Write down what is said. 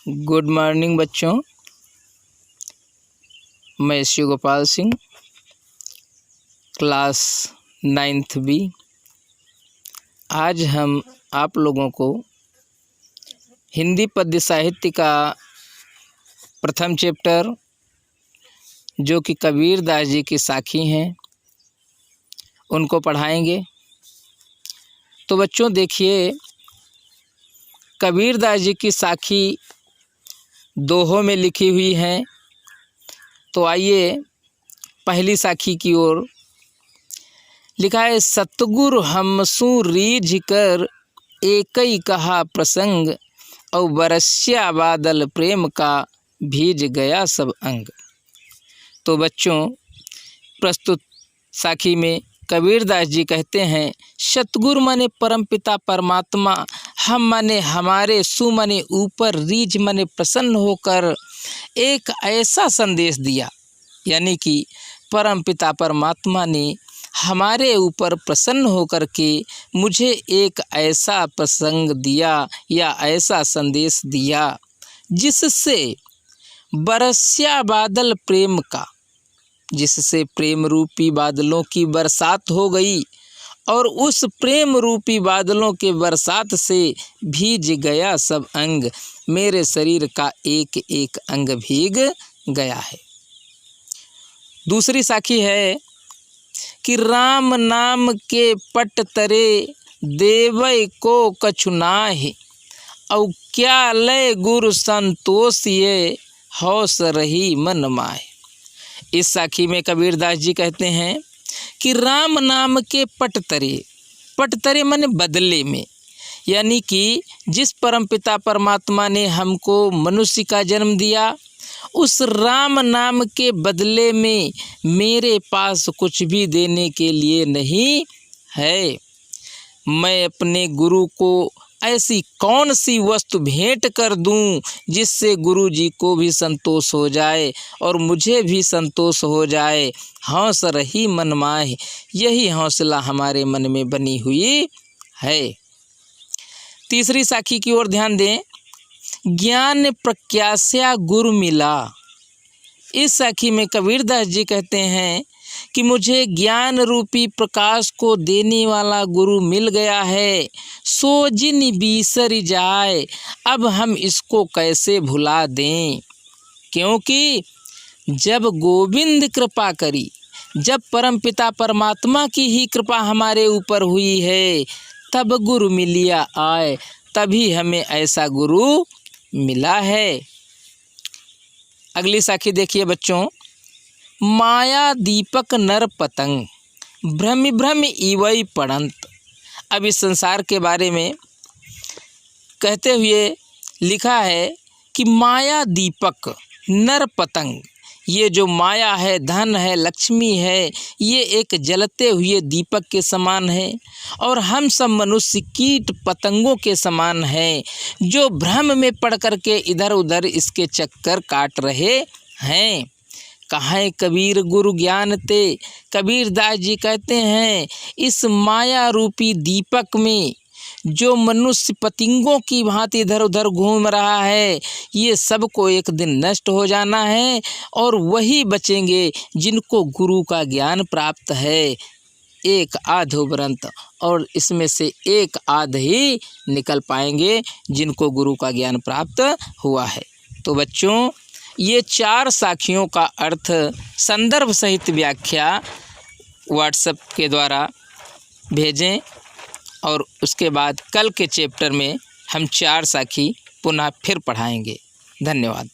Good morning बच्चों, मैं Shiv Gopal Singh, class 9th B. आज हम आप लोगों को हिंदी पद्य साहित्य का प्रथम चैप्टर, जो कि कबीरदास जी की साखी हैं, उनको पढ़ाएंगे। तो बच्चों देखिए, कबीरदास जी की साखी दोहों में लिखी हुई हैं। तो आइए पहली साखी की ओर। लिखा है, सतगुरु हमसु रीझ कर एकई कहा प्रसंग, और बरस्या बादल प्रेम का भीज गया सब अंग। तो बच्चों, प्रस्तुत साखी में कबीरदास जी कहते हैं, सतगुरु माने परमपिता परमात्मा, हम माने हमारे, सु माने ऊपर, रीझ माने प्रसन्न होकर एक ऐसा संदेश दिया। यानी कि परमपिता परमात्मा ने हमारे ऊपर प्रसन्न होकर के मुझे एक ऐसा प्रसंग दिया या ऐसा संदेश दिया, जिससे बरस्या बादल प्रेम का, जिससे प्रेम रूपी बादलों की बरसात हो गई, और उस प्रेम रूपी बादलों के बरसात से भीग गया सब अंग। मेरे शरीर का एक एक अंग भीग गया है। दूसरी साखी है कि राम नाम के पट तरे देवै को कछु नाहि, औ क्या लय गुरु संतोष ये हौस रही मन माहे। इस साखी में कबीरदास जी कहते हैं कि राम नाम के पट तरे माने बदले में, यानी कि जिस परमपिता परमात्मा ने हमको मनुष्य का जन्म दिया, उस राम नाम के बदले में मेरे पास कुछ भी देने के लिए नहीं है। मैं अपने गुरु को ऐसी कौन सी वस्तु भेंट कर दूं जिससे गुरु जी को भी संतोष हो जाए और मुझे भी संतोष हो जाए। हौस रही मन माहे, यही हौसला हमारे मन में बनी हुई है। तीसरी साखी की ओर ध्यान दें। ज्ञान प्रत्याशा गुरु मिला। इस साखी में कबीरदास जी कहते हैं कि मुझे ज्ञान रूपी प्रकाश को देने वाला गुरु मिल गया है। सो जिन बिसर जाए, अब हम इसको कैसे भुला दें। क्योंकि जब गोविंद कृपा करी, जब परमपिता परमात्मा की ही कृपा हमारे ऊपर हुई है, तब गुरु मिलिया आए, तभी हमें ऐसा गुरु मिला है। अगली साखी देखिए बच्चों। माया दीपक नर पतंग, भ्रम भ्रम इवई पड़ंत। अब इस संसार के बारे में कहते हुए लिखा है कि माया दीपक नर पतंग, ये जो माया है, धन है, लक्ष्मी है, ये एक जलते हुए दीपक के समान है, और हम सब मनुष्य कीट पतंगों के समान हैं, जो भ्रम में पड़ कर के इधर उधर इसके चक्कर काट रहे हैं। कहाँ कबीर गुरु ज्ञान ते। कबीरदास जी कहते हैं, इस माया रूपी दीपक में जो मनुष्य पतंगों की भांति इधर उधर घूम रहा है, ये सबको एक दिन नष्ट हो जाना है, और वही बचेंगे जिनको गुरु का ज्ञान प्राप्त है। एक आध उपरंत, और इसमें से एक आध ही निकल पाएंगे जिनको गुरु का ज्ञान प्राप्त हुआ है। तो बच्चों, ये 4 साखियों का अर्थ संदर्भ सहित व्याख्या व्हाट्सएप के द्वारा भेजें, और उसके बाद कल के चैप्टर में हम 4 साखी पुनः फिर पढ़ाएंगे। धन्यवाद।